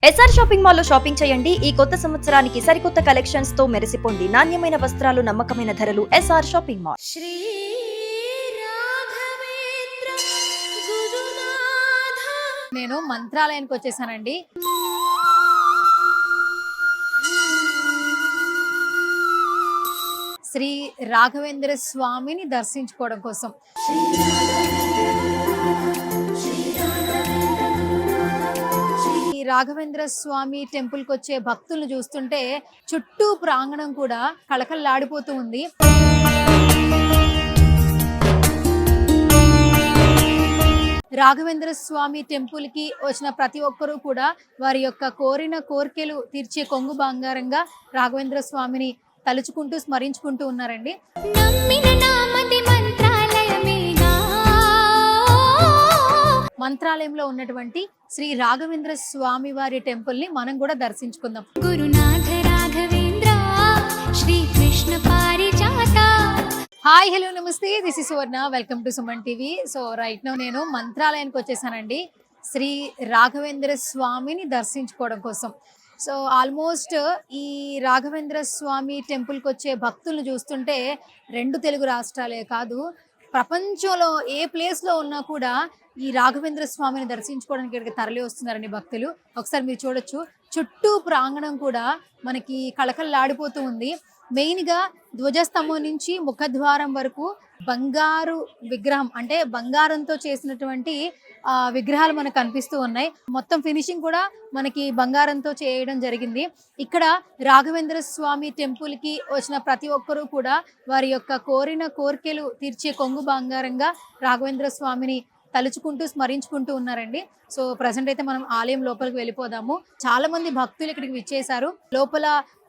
SR shopping mall లో shopping చేయండి. ఈ కొత్త సంవత్సరానికి సరికొత్త కలెక్షన్స్ తో మెరిసిపోండి. నాణ్యమైన వస్త్రాలు, నమ్మకమైన ధరలు. SR shopping mall. Shri Raghavendra Gurunatha. నేను మంత్రాలయానికి వచ్చేసానండి. శ్రీ రాఘవేంద్ర స్వామిని దర్శించుకోవడం కోసం. ఈ రాఘవేంద్ర స్వామి టెంపుల్కి వచ్చే భక్తులను చూస్తుంటే చుట్టూ ప్రాంగణం కూడా కళకళలాడిపోతూ ఉంది. రాఘవేంద్ర స్వామి టెంపుల్ కి వచ్చిన ప్రతి ఒక్కరూ కూడా వారి యొక్క కోరిన కోరికలు తీర్చే కొంగు బంగారంగా రాఘవేంద్ర స్వామిని తలుచుకుంటూ స్మరించుకుంటూ ఉన్నారండి. మంత్రాలయంలో ఉన్నటువంటి శ్రీ రాఘవేంద్ర స్వామి వారి టెంపుల్ ని మనం కూడా దర్శించుకుందాం. గురునాథ రాఘవేంద్ర శ్రీ కృష్ణ పారిజాత. హాయ్, హలో, నమస్తే. This is Suvarna. Welcome to Suman TV. So right now నేను మంత్రాలయానికి వచ్చేసానండి శ్రీ రాఘవేంద్ర స్వామిని దర్శించుకోవడం కోసం. సో ఆల్మోస్ట్ ఈ రాఘవేంద్ర స్వామి టెంపుల్కి వచ్చే భక్తులను చూస్తుంటే 2 తెలుగు రాష్ట్రాలే కాదు, ప్రపంచంలో ఏ ప్లేస్లో ఉన్నా కూడా ఈ రాఘవేంద్ర స్వామిని దర్శించుకోవడానికి ఇక్కడికి తరలి వస్తున్నారండి భక్తులు. ఒకసారి మీరు చూడొచ్చు, చుట్టూ ప్రాంగణం కూడా మనకి కళకళలాడిపోతూ ఉంది. మెయిన్గా ధ్వజస్తంభం నుంచి ముఖద్వారం వరకు బంగారు విగ్రహం, అంటే బంగారంతో చేసినటువంటి విగ్రహాలు మనకు కనిపిస్తూ ఉన్నాయి. మొత్తం ఫినిషింగ్ కూడా మనకి బంగారంతో చేయడం జరిగింది. ఇక్కడ రాఘవేంద్ర స్వామి టెంపుల్కి వచ్చిన ప్రతి ఒక్కరూ కూడా వారి యొక్క కోరిన కోరికలు తీర్చే కొంగు బంగారంగా రాఘవేంద్ర స్వామిని తలుచుకుంటూ స్మరించుకుంటూ ఉన్నారండి. సో ప్రజెంట్ అయితే మనం ఆలయం లోపలికి వెళ్ళిపోదాము. చాలా మంది భక్తులు ఇక్కడికి విచ్చేశారు, లోపల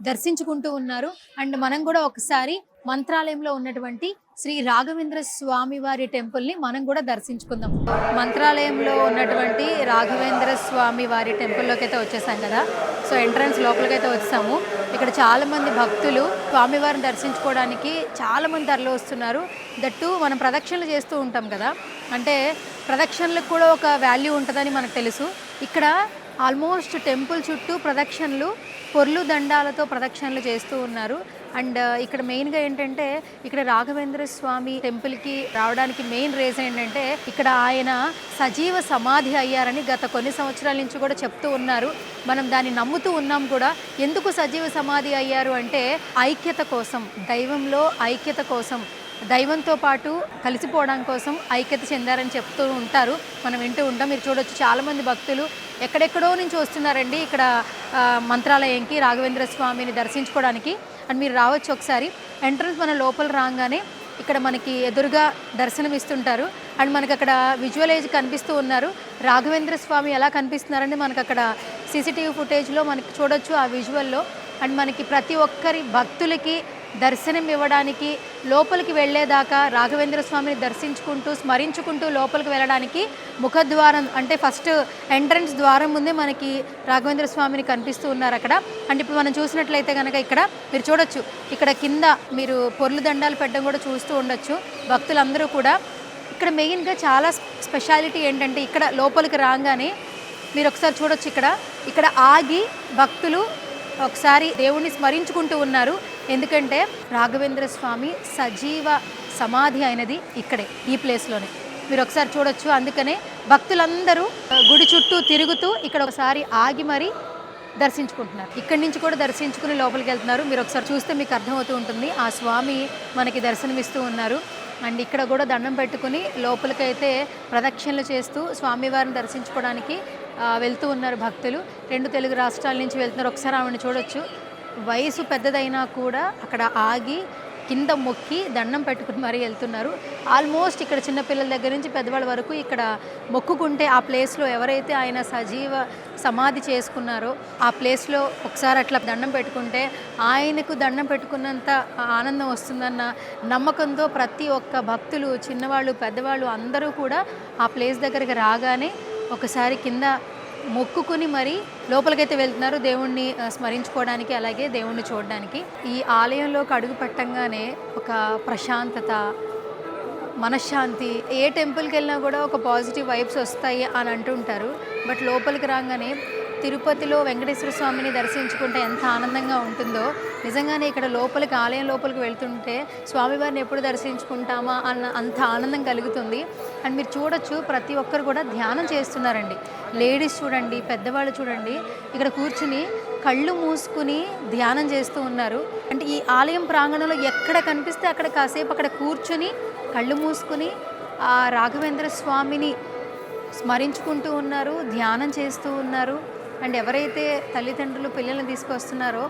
దర్శించుకుంటూ ఉన్నారు. అండ్ మనం కూడా ఒకసారి మంత్రాలయంలో ఉన్నటువంటి శ్రీ రాఘవేంద్ర స్వామి వారి టెంపుల్ ని మనం కూడా దర్శించుకుందాం. మంత్రాలయంలో ఉన్నటువంటి రాఘవేంద్ర స్వామి వారి టెంపుల్లోకి అయితే వచ్చేసాం కదా. సో ఎంట్రన్స్ లోపలికి అయితే వచ్చాము. ఇక్కడ చాలా మంది భక్తులు స్వామివారిని దర్శించుకోవడానికి చాలా మంది తరలి వస్తున్నారు. దట్టు మనం ప్రదక్షిణలు చేస్తూ ఉంటాం కదా, అంటే ప్రదక్షిణలకు కూడా ఒక వాల్యూ ఉంటుందని మనకు తెలుసు. ఇక్కడ ఆల్మోస్ట్ టెంపుల్ చుట్టూ ప్రదక్షిణలు, పొర్లు దండాలతో ప్రదక్షిణలు చేస్తూ ఉన్నారు. అండ్ ఇక్కడ మెయిన్గా ఏంటంటే, ఇక్కడ రాఘవేంద్ర స్వామి టెంపుల్కి రావడానికి మెయిన్ రీజన్ ఏంటంటే, ఇక్కడ ఆయన సజీవ సమాధి అయ్యారని గత కొన్ని సంవత్సరాల నుంచి కూడా చెప్తూ ఉన్నారు. మనం దాన్ని నమ్ముతూ ఉన్నాం కూడా. ఎందుకు సజీవ సమాధి అయ్యారు అంటే, ఐక్యత కోసం, దైవంలో ఐక్యత కోసం, దైవంతో పాటు కలిసిపోవడం కోసం ఐక్యత చెందారని చెప్తూ ఉంటారు, మనం వింటూ ఉంటాం. మీరు చూడొచ్చు, చాలామంది భక్తులు ఎక్కడెక్కడో నుంచి వస్తున్నారండి ఇక్కడ మంత్రాలయంకి రాఘవేంద్ర స్వామిని దర్శించుకోవడానికి. అండ్ మీరు రావచ్చు ఒకసారి. ఎంట్రన్స్ మన లోపల రాగానే ఇక్కడ మనకి ఎదురుగా దర్శనం ఇస్తుంటారు. అండ్ మనకు అక్కడ విజువలైజ్ కనిపిస్తూ ఉన్నారు. రాఘవేంద్ర స్వామి ఎలా కనిపిస్తున్నారంటే మనకు అక్కడ సీసీటీవీ ఫుటేజ్లో మనకి చూడొచ్చు ఆ విజువల్లో. అండ్ మనకి ప్రతి ఒక్కరి భక్తులకి దర్శనం ఇవ్వడానికి లోపలికి వెళ్ళేదాకా రాఘవేంద్ర స్వామిని దర్శించుకుంటూ స్మరించుకుంటూ లోపలికి వెళ్ళడానికి ముఖద్వారం, అంటే ఫస్ట్ ఎంట్రన్స్ ద్వారం ముందే మనకి రాఘవేంద్ర స్వామిని కనిపిస్తూ ఉన్నారు అక్కడ. అంటే ఇప్పుడు మనం చూసినట్లయితే కనుక ఇక్కడ మీరు చూడొచ్చు, ఇక్కడ కింద మీరు పొర్లు దండాలు పెట్టడం కూడా చూస్తూ ఉండొచ్చు భక్తులందరూ కూడా. ఇక్కడ మెయిన్గా చాలా స్పెషాలిటీ ఏంటంటే, ఇక్కడ లోపలికి రాగానే మీరు ఒకసారి చూడొచ్చు, ఇక్కడ ఆగి భక్తులు ఒకసారి దేవుణ్ణి స్మరించుకుంటూ ఉన్నారు. ఎందుకంటే రాఘవేంద్ర స్వామి సజీవ సమాధి అయినది ఇక్కడే, ఈ ప్లేస్లోనే. మీరు ఒకసారి చూడొచ్చు. అందుకనే భక్తులందరూ గుడి చుట్టూ తిరుగుతూ ఇక్కడ ఒకసారి ఆగి మరీ దర్శించుకుంటున్నారు. ఇక్కడి నుంచి కూడా దర్శించుకుని లోపలికి వెళ్తున్నారు. మీరు ఒకసారి చూస్తే మీకు అర్థమవుతూ ఉంటుంది. ఆ స్వామి మనకి దర్శనమిస్తూ ఉన్నారు. అండ్ ఇక్కడ కూడా దండం పెట్టుకుని లోపలికైతే ప్రదక్షిణలు చేస్తూ స్వామివారిని దర్శించుకోవడానికి వెళ్తూ ఉన్నారు భక్తులు. 2 తెలుగు రాష్ట్రాల నుంచి వెళ్తున్నారు. ఒకసారి ఆవిడని చూడొచ్చు. వయసు పెద్దదైనా కూడా అక్కడ ఆగి కింద మొక్కి దండం పెట్టుకుని మరీ వెళ్తున్నారు. ఆల్మోస్ట్ ఇక్కడ చిన్నపిల్లల దగ్గర నుంచి పెద్దవాళ్ళ వరకు ఇక్కడ మొక్కుకుంటే ఆ ప్లేస్లో ఎవరైతే ఆయన సజీవ సమాధి చేసుకున్నారో ఆ ప్లేస్లో ఒకసారి అట్లా దండం పెట్టుకుంటే ఆయనకు దండం పెట్టుకున్నంత ఆనందం వస్తుందన్న నమ్మకంతో ప్రతి ఒక్క భక్తులు, చిన్నవాళ్ళు పెద్దవాళ్ళు అందరూ కూడా ఆ ప్లేస్ దగ్గరికి రాగానే ఒకసారి కింద మొక్కుకుని మరి లోపలికైతే వెళ్తున్నారు దేవుణ్ణి స్మరించుకోవడానికి, అలాగే దేవుణ్ణి చూడడానికి. ఈ ఆలయంలోకి అడుగు పెట్టంగానే ఒక ప్రశాంతత, మనశ్శాంతి, ఏ టెంపుల్కి వెళ్ళినా కూడా ఒక పాజిటివ్ వైబ్స్ వస్తాయి అని అంటుంటారు. బట్ లోపలికి రాగానే తిరుపతిలో వెంకటేశ్వర స్వామిని దర్శించుకుంటే ఎంత ఆనందంగా ఉంటుందో, నిజంగానే ఇక్కడ లోపలికి ఆలయం లోపలికి వెళ్తుంటే స్వామివారిని ఎప్పుడు దర్శించుకుంటామా అన్న అంత ఆనందం కలుగుతుంది. అండ్ మీరు చూడొచ్చు ప్రతి ఒక్కరు కూడా ధ్యానం చేస్తున్నారండి. లేడీస్ చూడండి, పెద్దవాళ్ళు చూడండి, ఇక్కడ కూర్చుని కళ్ళు మూసుకుని ధ్యానం చేస్తూ ఉన్నారు. అంటే ఈ ఆలయం ప్రాంగణంలో ఎక్కడ కనిపిస్తే అక్కడ కాసేపు అక్కడ కూర్చుని కళ్ళు మూసుకుని ఆ రాఘవేంద్ర స్వామిని స్మరించుకుంటూ ఉన్నారు, ధ్యానం చేస్తూ ఉన్నారు. అండ్ ఎవరైతే తల్లిదండ్రులు పిల్లల్ని తీసుకొస్తున్నారో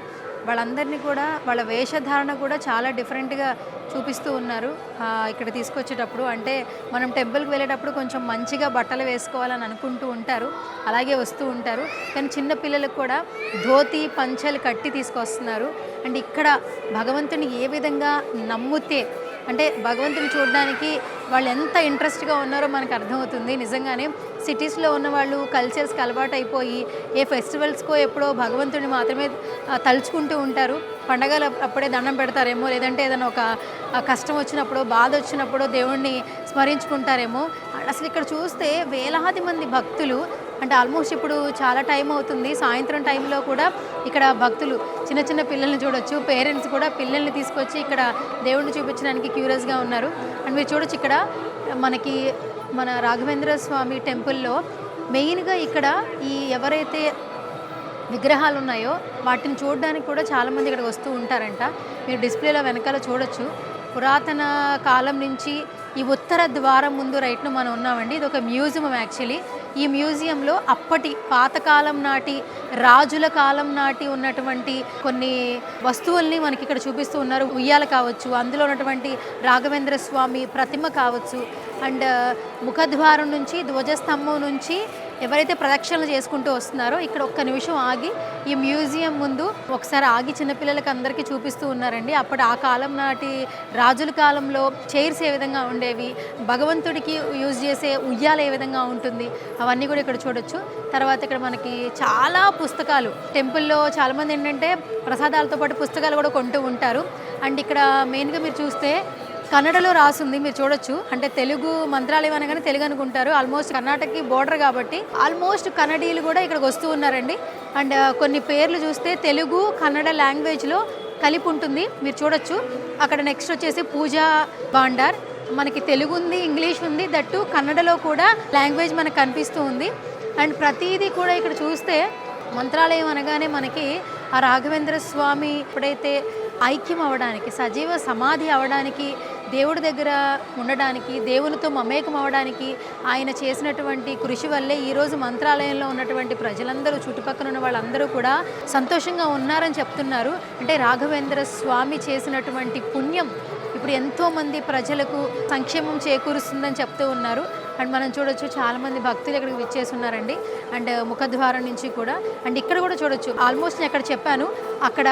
వాళ్ళందరినీ కూడా వాళ్ళ వేషధారణ కూడా చాలా డిఫరెంట్గా చూపిస్తూ ఉన్నారు. ఇక్కడ తీసుకొచ్చేటప్పుడు అంటే మనం టెంపుల్కి వెళ్ళేటప్పుడు కొంచెం మంచిగా బట్టలు వేసుకోవాలని అనుకుంటూ ఉంటారు, అలాగే వస్తూ ఉంటారు. కానీ చిన్న పిల్లలకు కూడా ధోతి పంచలు కట్టి తీసుకొస్తున్నారు. అండ్ ఇక్కడ భగవంతుని ఏ విధంగా నమ్మితే అంటే భగవంతుని చూడడానికి వాళ్ళు ఎంత ఇంట్రెస్ట్గా ఉన్నారో మనకు అర్థమవుతుంది. నిజంగానే సిటీస్లో ఉన్న వాళ్ళు కల్చర్స్కి అలవాటు అయిపోయి ఏ ఫెస్టివల్స్కో ఎప్పుడో భగవంతుని మాత్రమే తలుచుకుంటూ ఉంటారు. పండగలు అప్పుడే దండం పెడతారేమో, లేదంటే ఏదైనా ఒక కష్టం వచ్చినప్పుడు బాధ వచ్చినప్పుడు దేవుణ్ణి స్మరించుకుంటారేమో. అసలు ఇక్కడ చూస్తే వేలాది మంది భక్తులు, అంటే ఆల్మోస్ట్ ఇప్పుడు చాలా టైం అవుతుంది, సాయంత్రం టైంలో కూడా ఇక్కడ భక్తులు చిన్న చిన్న పిల్లల్ని చూడొచ్చు. పేరెంట్స్ కూడా పిల్లల్ని తీసుకొచ్చి ఇక్కడ దేవుణ్ణి చూపించడానికి క్యూరియస్గా ఉన్నారు. అండ్ మీరు చూడొచ్చు ఇక్కడ మనకి మన రాఘవేంద్ర స్వామి టెంపుల్లో మెయిన్గా ఇక్కడ ఈ ఎవరైతే విగ్రహాలు ఉన్నాయో వాటిని చూడడానికి కూడా చాలామంది ఇక్కడికి వస్తూ ఉంటారంట. మీరు డిస్ప్లేలో వెనకాల చూడొచ్చు. పురాతన కాలం నుంచి ఈ ఉత్తర ద్వారం ముందు రైట్ను మనం ఉన్నామండి. ఇది ఒక మ్యూజియం యాక్చువల్లీ. ఈ మ్యూజియంలో అప్పటి పాతకాలం నాటి రాజుల కాలం నాటి ఉన్నటువంటి కొన్ని వస్తువుల్ని మనకి ఇక్కడ చూపిస్తూ ఉన్నారు. ఉయ్యాల కావచ్చు, అందులో ఉన్నటువంటి రాఘవేంద్ర స్వామి ప్రతిమ కావచ్చు, అండ్ ముఖద్వారం నుంచి ధ్వజస్తంభం నుంచి ఎవరైతే ప్రదక్షిణలు చేసుకుంటూ వస్తున్నారో ఇక్కడ ఒక్క నిమిషం ఆగి ఈ మ్యూజియం ముందు ఒకసారి ఆగి చిన్నపిల్లలకి అందరికీ చూపిస్తూ ఉన్నారండి. అప్పుడు ఆ కాలం నాటి రాజుల కాలంలో చైర్స్ ఏ విధంగా ఉండేవి, భగవంతుడికి యూజ్ చేసే ఉయ్యాల ఏ విధంగా ఉంటుంది, అవన్నీ కూడా ఇక్కడ చూడొచ్చు. తర్వాత ఇక్కడ మనకి చాలా పుస్తకాలు, టెంపుల్లో చాలామంది ఏంటంటే ప్రసాదాలతో పాటు పుస్తకాలు కూడా కొంటూ ఉంటారు. అండ్ ఇక్కడ మెయిన్గా మీరు చూస్తే కన్నడలో రాసుంది, మీరు చూడొచ్చు. అంటే తెలుగు మంత్రాలయం అనగానే తెలుగు అనుకుంటారు, ఆల్మోస్ట్ కర్ణాటకకి బోర్డర్ కాబట్టి ఆల్మోస్ట్ కన్నడీలు కూడా ఇక్కడికి వస్తూ ఉన్నారండి. అండ్ కొన్ని పేర్లు చూస్తే తెలుగు కన్నడ లాంగ్వేజ్లో కలిపి ఉంటుంది, మీరు చూడొచ్చు. అక్కడ నెక్స్ట్ వచ్చేసి పూజా భాండార్, మనకి తెలుగు ఉంది, ఇంగ్లీష్ ఉంది, దట్టు కన్నడలో కూడా లాంగ్వేజ్ మనకు కనిపిస్తూ ఉంది. అండ్ ప్రతిదీ కూడా ఇక్కడ చూస్తే మంత్రాలయం అనగానే మనకి ఆ రాఘవేంద్ర స్వామి ఎప్పుడైతే ఐక్యం అవ్వడానికి, సజీవ సమాధి అవ్వడానికి, దేవుడి దగ్గర ఉండడానికి, దేవునితో మమేకం అవ్వడానికి ఆయన చేసినటువంటి కృషి వల్లే ఈరోజు మంత్రాలయంలో ఉన్నటువంటి ప్రజలందరూ, చుట్టుపక్కల ఉన్న వాళ్ళందరూ కూడా సంతోషంగా ఉన్నారని చెప్తున్నారు. అంటే రాఘవేంద్ర స్వామి చేసినటువంటి పుణ్యం ఇప్పుడు ఎంతోమంది ప్రజలకు సంక్షేమం చేకూరుస్తుందని చెప్తూ ఉన్నారు. అండ్ మనం చూడొచ్చు చాలామంది భక్తులు ఇక్కడికి విచ్చేసి ఉన్నారండి. అండ్ ముఖద్వారం నుంచి కూడా. అండ్ ఇక్కడ కూడా చూడొచ్చు, ఆల్మోస్ట్ నేను అక్కడ చెప్పాను, అక్కడ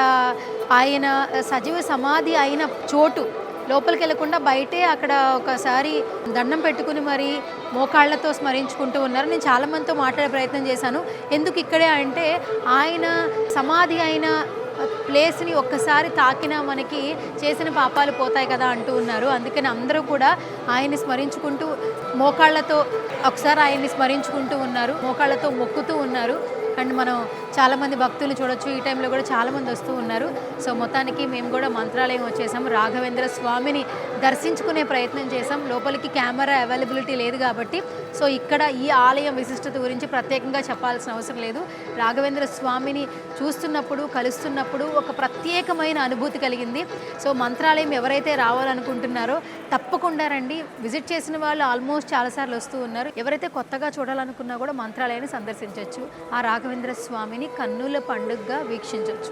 ఆయన సజీవ సమాధి అయిన చోటు లోపలికి వెళ్లకుండా బయటే అక్కడ ఒకసారి దండం పెట్టుకుని మరి మోకాళ్లతో స్మరించుకుంటూ ఉన్నారు. నేను చాలామందితో మాట్లాడే ప్రయత్నం చేశాను. ఎందుకు ఇక్కడే అంటే ఆయన సమాధి అయిన ప్లేస్ని ఒక్కసారి తాకినా మనకి చేసిన పాపాలు పోతాయి కదా అంటూ ఉన్నారు. అందుకని అందరూ కూడా ఆయన్ని స్మరించుకుంటూ మోకాళ్ళతో ఒకసారి ఆయన్ని స్మరించుకుంటూ ఉన్నారు, మోకాళ్ళతో మొక్కుతూ ఉన్నారు. అండ్ మనం చాలామంది భక్తులు చూడొచ్చు, ఈ టైంలో కూడా చాలామంది వస్తూ ఉన్నారు. సో మొత్తానికి మేము కూడా మంత్రాలయం వచ్చేసాం, రాఘవేంద్ర స్వామిని దర్శించుకునే ప్రయత్నం చేసాం. లోపలికి కెమెరా అవైలబిలిటీ లేదు కాబట్టి సో ఇక్కడ ఈ ఆలయం విశిష్టత గురించి ప్రత్యేకంగా చెప్పాల్సిన అవసరం లేదు. రాఘవేంద్ర స్వామిని చూస్తున్నప్పుడు, కలుస్తున్నప్పుడు ఒక ప్రత్యేకమైన అనుభూతి కలిగింది. సో మంత్రాలయం ఎవరైతే రావాలనుకుంటున్నారో తప్పకుండా రండి. విజిట్ చేసిన వాళ్ళు ఆల్మోస్ట్ చాలాసార్లు వస్తూ ఉన్నారు. ఎవరైతే కొత్తగా చూడాలనుకున్నా కూడా మంత్రాలయాన్ని సందర్శించవచ్చు, ఆ రాఘవేంద్ర స్వామిని కన్నుల పండుగగా వీక్షించవచ్చు.